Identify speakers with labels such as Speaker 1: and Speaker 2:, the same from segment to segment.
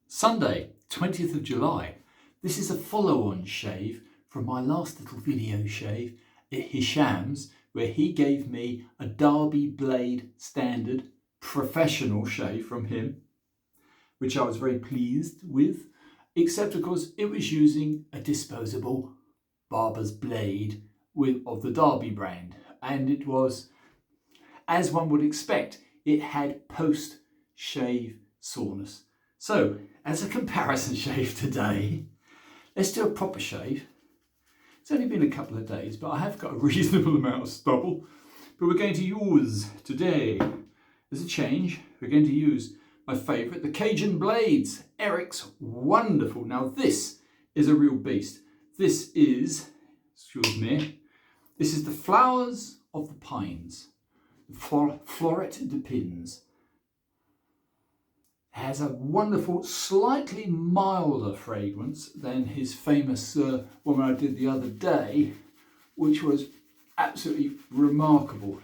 Speaker 1: Sunday, 20th of July. This is a follow-on shave from my last little video shave at Hisham's, where he gave me a Derby blade standard professional shave from him, which I was very pleased with, except of course it was using a disposable barber's blade of the Derby brand, and it was, as one would expect, it had post-shave soreness. So, as a comparison shave today, let's do a proper shave. It's only been a couple of days, but I have got a reasonable amount of stubble. But we're going to use today, as a change, we're going to use my favourite, the Cajun Blades, Eric's Wonderful. Now this is a real beast. This is, excuse me, this is the Flowers of the Pines, Floret de Pins. Has a wonderful, slightly milder fragrance than his famous one I did the other day, which was absolutely remarkable.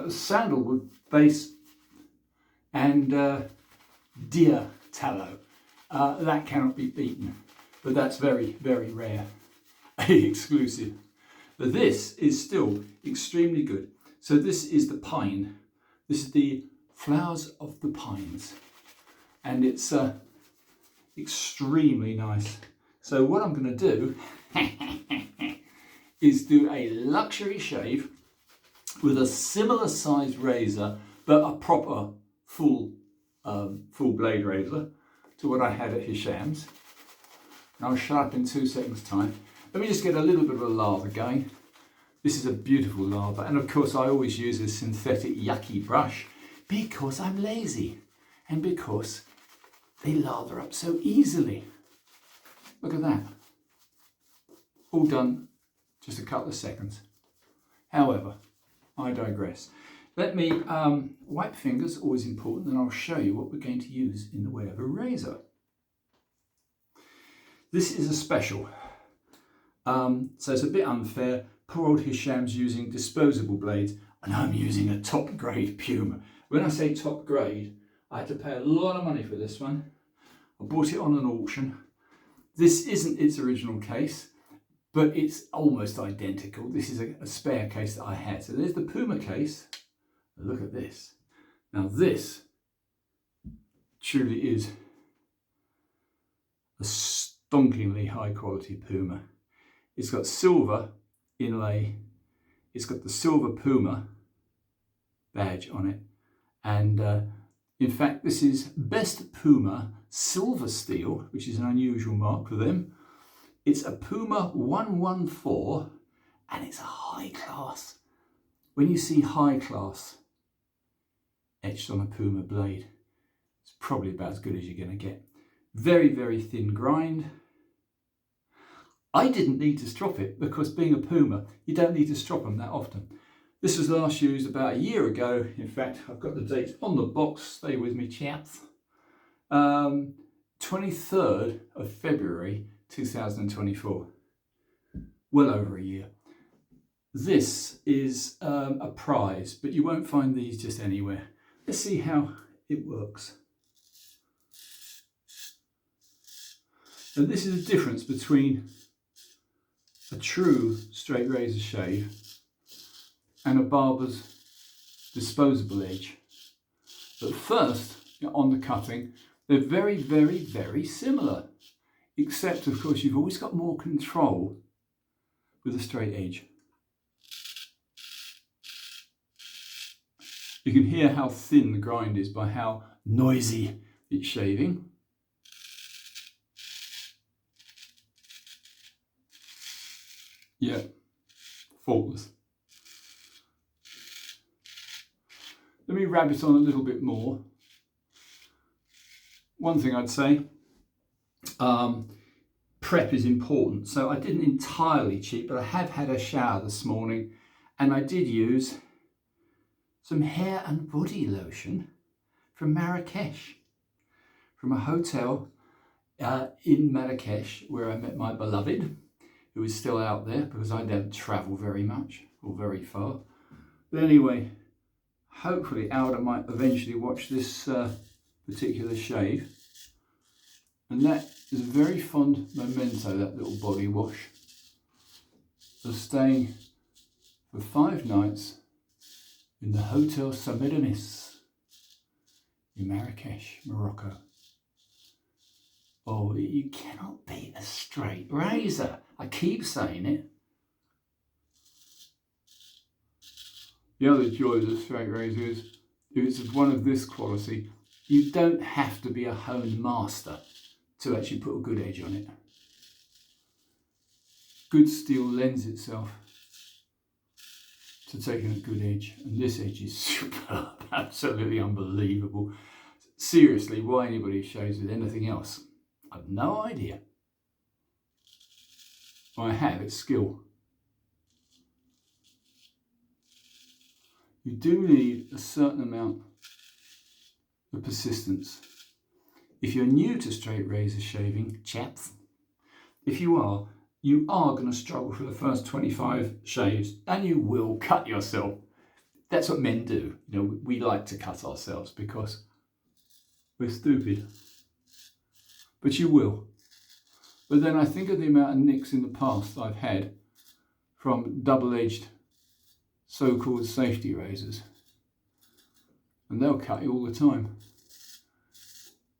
Speaker 1: Sandalwood base and deer tallow. That cannot be beaten, but that's very, very rare, exclusive. But this is still extremely good. So this is the pine. This is the Flowers of the Pines. And it's extremely nice. So what I'm going to do is do a luxury shave with a similar sized razor, but a proper full blade razor to what I had at Hisham's. And I'll shut up in 2 seconds time. Let me just get a little bit of a lather going. This is a beautiful lather, and of course I always use a synthetic yucky brush because I'm lazy and because they lather up so easily. Look at that. All done just a couple of seconds. However, I digress. Let me wipe fingers, always important, and I'll show you what we're going to use in the way of a razor. This is a special. So it's a bit unfair. Poor old Hisham's using disposable blades, and I'm using a top grade Puma. When I say top grade, I had to pay a lot of money for this one. I bought it on an auction. This isn't its original case, but it's almost identical. This is a spare case that I had. So there's the Puma case. Look at this. Now this truly is a stonkingly high quality Puma. It's got silver inlay. It's got the silver Puma badge on it. And in fact, this is Best Puma Silver Steel, which is an unusual mark for them. It's a Puma 114, and it's a high class. When you see high class etched on a Puma blade, it's probably about as good as you're going to get. Very, very thin grind. I didn't need to strop it because being a Puma, you don't need to strop them that often. This was last used about a year ago. In fact, I've got the dates on the box. Stay with me, chaps. 23rd of February 2024. Well over a year. This is a prize, but you won't find these just anywhere. Let's see how it works. And this is the difference between a true straight razor shave and a barber's disposable edge. But first, on the cutting, they're very, very, very similar, except of course you've always got more control with a straight edge. You can hear how thin the grind is by how noisy it's shaving. Yeah, faultless. Let me wrap it on a little bit more. One thing I'd say, prep is important. So I didn't entirely cheat, but I have had a shower this morning, and I did use some hair and body lotion from Marrakesh, from a hotel in Marrakesh where I met my beloved, who is still out there because I don't travel very much or very far. But anyway, hopefully Alda might eventually watch this particular shave. And that is a very fond memento, that little body wash, of staying for 5 nights in the Hotel Semiramis in Marrakesh, Morocco. Oh, you cannot beat a straight razor. I keep saying it. The other joy of the straight razor is, if it's one of this quality, you don't have to be a hone master to actually put a good edge on it. Good steel lends itself to taking a good edge, and this edge is superb, absolutely unbelievable. Seriously, why anybody shaves with anything else, I've no idea. What I have, it's skill. You do need a certain amount of persistence. If you're new to straight razor shaving, chaps, if you are going to struggle for the first 25 shaves, and you will cut yourself. That's what men do. You know, we like to cut ourselves because we're stupid. But you will. But then I think of the amount of nicks in the past I've had from double-edged so-called safety razors, and they'll cut you all the time.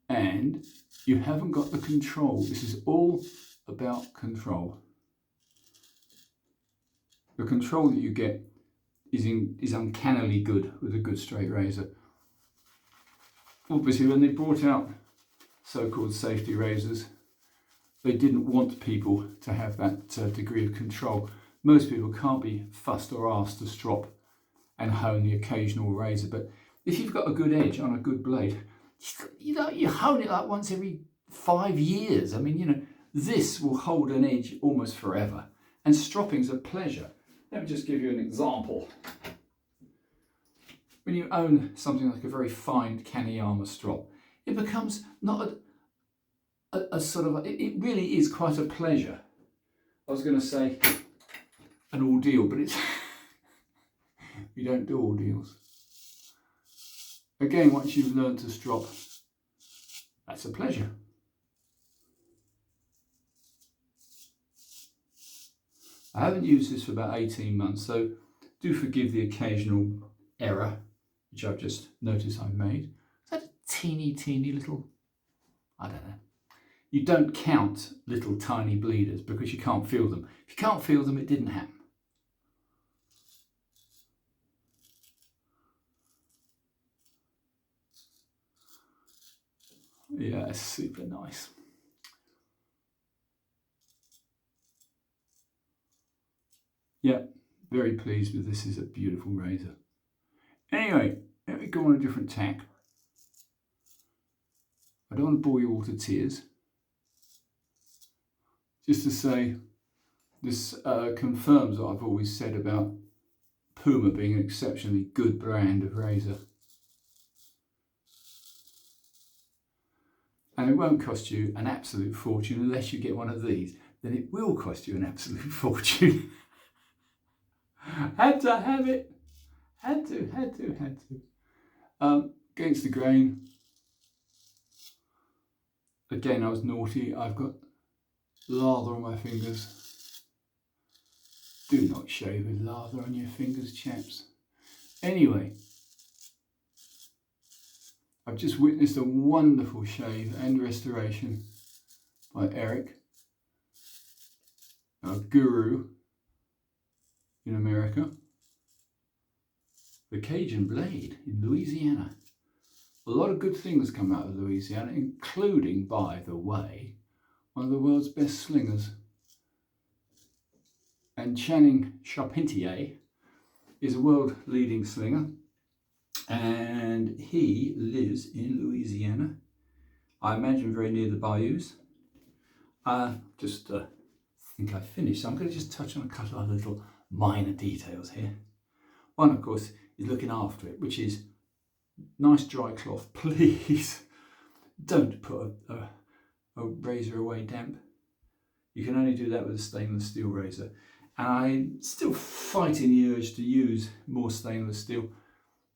Speaker 1: And you haven't got the control. This is all about control. The control that you get is uncannily good with a good straight razor. Obviously, when they brought out so-called safety razors, they didn't want people to have that degree of control. Most people can't be fussed or asked to strop and hone the occasional razor, but if you've got a good edge on a good blade, you hone it like once every 5 years. I mean, you know, this will hold an edge almost forever, and stropping's a pleasure. Let me just give you an example. When you own something like a very fine Kaniyama strop, it becomes not a sort of, it really is quite a pleasure. I was going to say an ordeal, but it's, we don't do ordeals. Again, once you've learned to strop, that's a pleasure. I haven't used this for about 18 months, so do forgive the occasional error, which I've just noticed I've made. Is that a teeny little, I don't know. You don't count little tiny bleeders because you can't feel them. If you can't feel them, it didn't happen. Yeah, it's super nice. Yeah, very pleased with this. Is a beautiful razor. Anyway, let me go on a different tack. I don't want to bore you all to tears. Just to say, this confirms what I've always said about Puma being an exceptionally good brand of razor. And it won't cost you an absolute fortune unless you get one of these. Then it will cost you an absolute fortune. Had to have it. Had to. Against the grain. Again, I was naughty. I've got lather on my fingers. Do not shave with lather on your fingers, chaps. Anyway, I've just witnessed a wonderful shave and restoration by Eric, our guru in America. The Cajun Blade in Louisiana. A lot of good things come out of Louisiana, including, by the way, one of the world's best slingers. And Channing Charpentier is a world-leading slinger, and he lives in Louisiana. I imagine very near the bayous. Just think I've finished, so I'm going to just touch on a couple of little minor details here. One, of course, is looking after it, which is nice dry cloth. Please don't put a razor away damp. You can only do that with a stainless steel razor. And I'm still fighting the urge to use more stainless steel,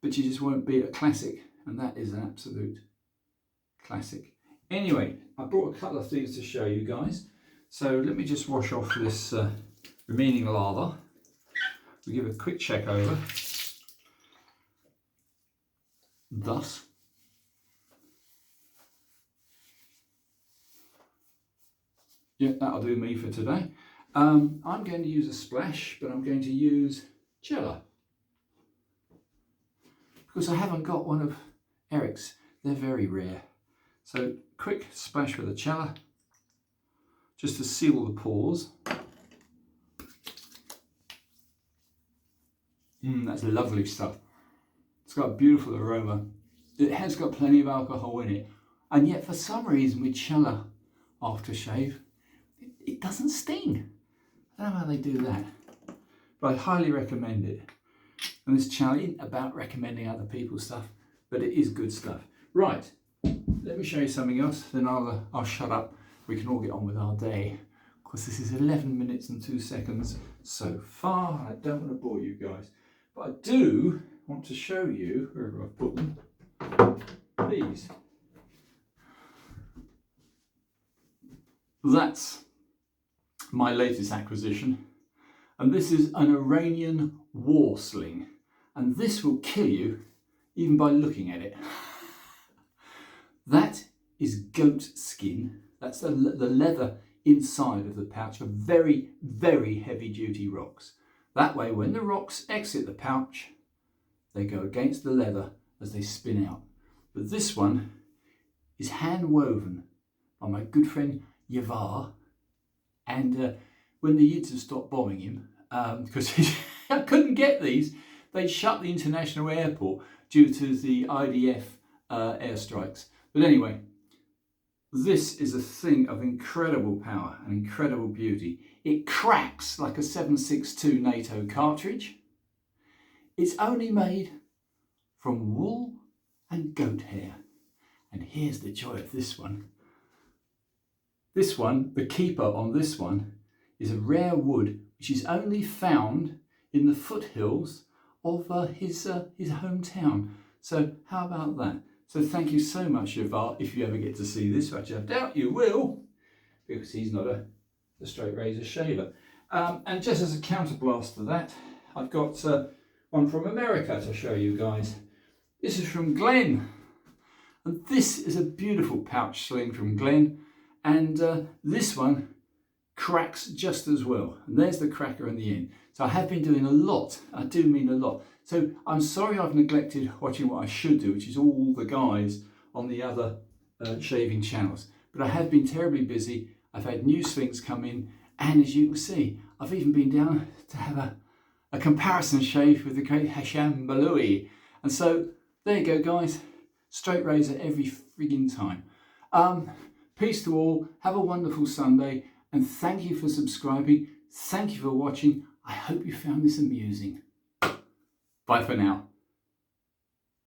Speaker 1: but you just won't beat a classic, and that is an absolute classic. Anyway, I brought a couple of things to show you guys. So let me just wash off this remaining lather. We'll give a quick check over. Thus. Yeah, that'll do me for today. I'm going to use a splash, but I'm going to use Cella, because I haven't got one of Eric's. They're very rare. So quick splash with a Cella, just to seal the pores. That's lovely stuff. It's got a beautiful aroma. It has got plenty of alcohol in it, and yet for some reason with Cella aftershave, it doesn't sting. I don't know how they do that, but I highly recommend it. And this channel isn't about recommending other people's stuff, but it is good stuff. Right, let me show you something else, then I'll shut up. We can all get on with our day, because this is 11 minutes and 2 seconds so far. I don't want to bore you guys, but I do want to show you, wherever I've put them, these. That's my latest acquisition, and this is an Iranian war sling, and this will kill you even by looking at it. That is goat skin. That's the leather inside of the pouch of very, very heavy duty rocks. That way, when the rocks exit the pouch, they go against the leather as they spin out. But this one is hand woven by my good friend Yavar. And when the Yids have stopped bombing him, because I couldn't get these, they shut the international airport due to the IDF airstrikes. But anyway, this is a thing of incredible power and incredible beauty. It cracks like a 7.62 NATO cartridge. It's only made from wool and goat hair. And here's the joy of this one. This one, the keeper on this one, is a rare wood which is only found in the foothills of his hometown. So how about that? So thank you so much, Yavar, if you ever get to see this, which I doubt you will, because he's not a straight razor shaver. And just as a counterblast to that, I've got one from America to show you guys. This is from Glenn, and this is a beautiful pouch sling from Glenn. And this one cracks just as well. And there's the cracker in the end. So I have been doing a lot. I do mean a lot. So I'm sorry I've neglected watching what I should do, which is all the guys on the other shaving channels. But I have been terribly busy. I've had new slings come in. And as you can see, I've even been down to have a comparison shave with the great Hisham Baloui. And so there you go, guys. Straight razor every frigging time. Peace to all, have a wonderful Sunday, and thank you for subscribing, thank you for watching. I hope you found this amusing. Bye for now.